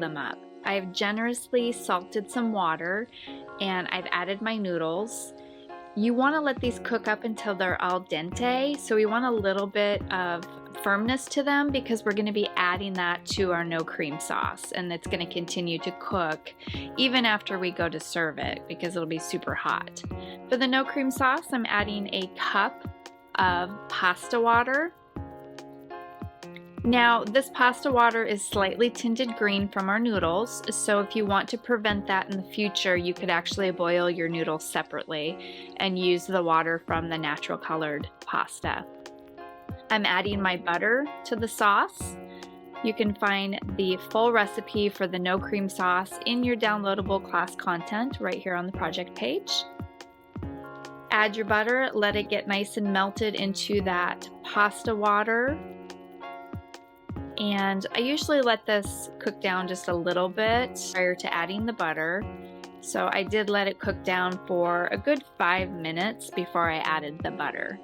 them up. I've generously salted some water and I've added my noodles. You want to let these cook up until they're al dente, so we want a little bit of firmness to them because we're going to be adding that to our no cream sauce, and it's going to continue to cook even after we go to serve it because it'll be super hot. For the no cream sauce, I'm adding a cup of pasta water. Now, this pasta water is slightly tinted green from our noodles, so if you want to prevent that in the future, you could actually boil your noodles separately and use the water from the natural colored pasta. I'm adding my butter to the sauce. You can find the full recipe for the no cream sauce in your downloadable class content right here on the project page. Add your butter, let it get nice and melted into that pasta water. And I usually let this cook down just a little bit prior to adding the butter. So I did let it cook down for a good 5 minutes before I added the butter.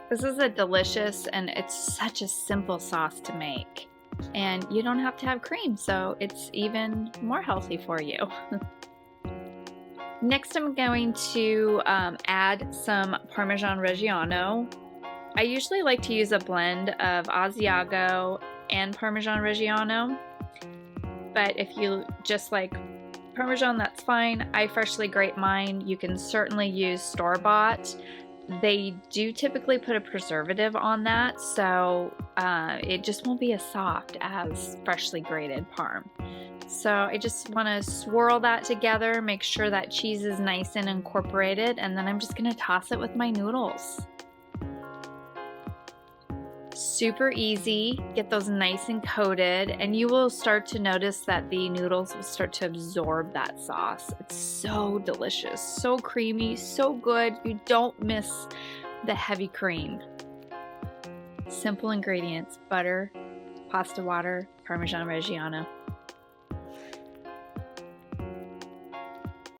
This is a delicious, and it's such a simple sauce to make. And you don't have to have cream, so it's even more healthy for you. Next, I'm going to add some Parmesan Reggiano. I usually like to use a blend of Asiago and Parmesan Reggiano, but if you just like Parmesan, that's fine. I freshly grate mine. You can certainly use store-bought. They do typically put a preservative on that, so it just won't be as soft as freshly grated Parm. So I just want to swirl that together, make sure that cheese is nice and incorporated, and then I'm just going to toss it with my noodles. Super easy, get those nice and coated, and you will start to notice that the noodles will start to absorb that sauce. It's so delicious, so creamy, so good. You don't miss the heavy cream. Simple ingredients: butter, pasta water, Parmesan Reggiano.